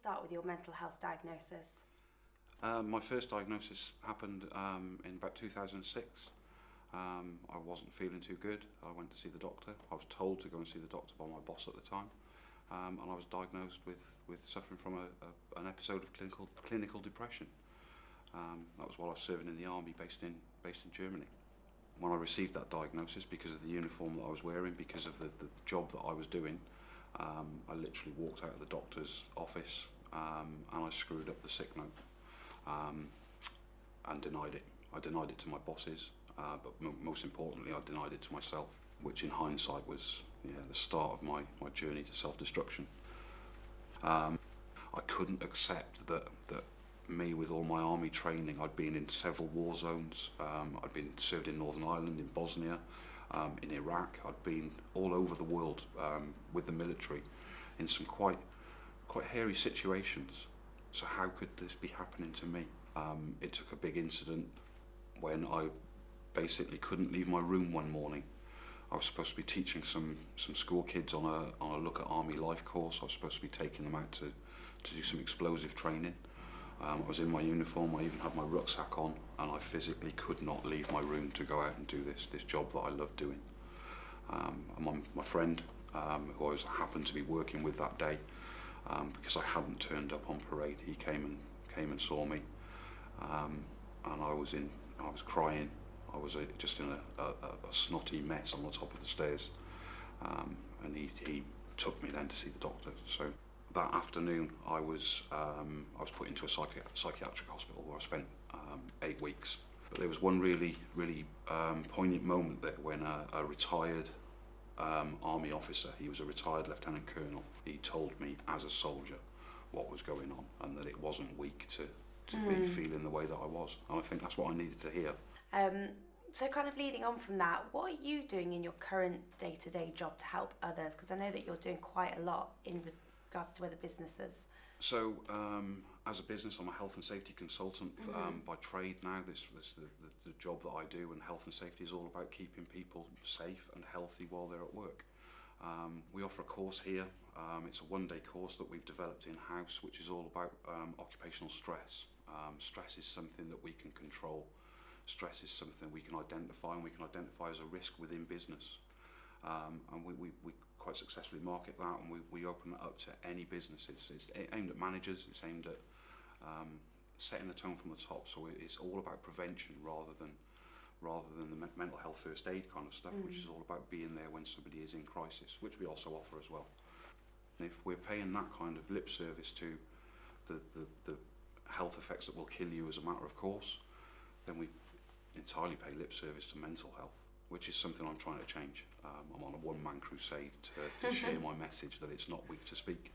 start with your mental health diagnosis? My first diagnosis happened in about 2006. I wasn't feeling too good. I went to see the doctor. I was told to go and see the doctor by my boss at the time, and I was diagnosed with suffering from an episode of clinical depression. That was while I was serving in the army, based in Germany. When I received that diagnosis, because of the uniform that I was wearing, because of the job that I was doing, I literally walked out of the doctor's office and I screwed up the sick note and denied it. I denied it to my bosses, but most importantly, I denied it to myself, which in hindsight was the start of my journey to self-destruction. I couldn't accept that me, with all my army training, I'd been in several war zones. I'd been served in Northern Ireland, in Bosnia, in Iraq. I'd been all over the world with the military in some quite hairy situations. So how could this be happening to me? It took a big incident when I basically couldn't leave my room one morning. I was supposed to be teaching some school kids on a look at army life course. I was supposed to be taking them out to do some explosive training. I was in my uniform, I even had my rucksack on, and I physically could not leave my room to go out and do this job that I love doing. And my friend, who I happened to be working with that day, because I hadn't turned up on parade, he came and saw me, and I was crying. I was just in a snotty mess on the top of the stairs, and he took me then to see the doctor. So that afternoon, I was put into a psychiatric hospital where I spent 8 weeks. But there was one really poignant moment there when a retired army officer, he was a retired lieutenant colonel, he told me as a soldier what was going on, and that it wasn't weak to be feeling the way that I was. And I think that's what I needed to hear. So kind of leading on from that, what are you doing in your current day-to-day job to help others? Because I know that you're doing quite a lot in regards to other businesses. So as a business, I'm a health and safety consultant by trade now. This the job that I do, and health and safety is all about keeping people safe and healthy while they're at work. We offer a course here. It's a one-day course that we've developed in-house, which is all about occupational stress. Stress is something that we can control. Stress is something we can identify, and we can identify as a risk within business. And we quite successfully market that, and we open that up to any businesses. It's aimed at managers, it's aimed at setting the tone from the top. So it's all about prevention rather than the mental health first aid kind of stuff, which is all about being there when somebody is in crisis, which we also offer as well. And if we're paying that kind of lip service to the health effects that will kill you as a matter of course, then we entirely pay lip service to mental health, which is something I'm trying to change. I'm on a one-man crusade to share my message that it's not weak to speak.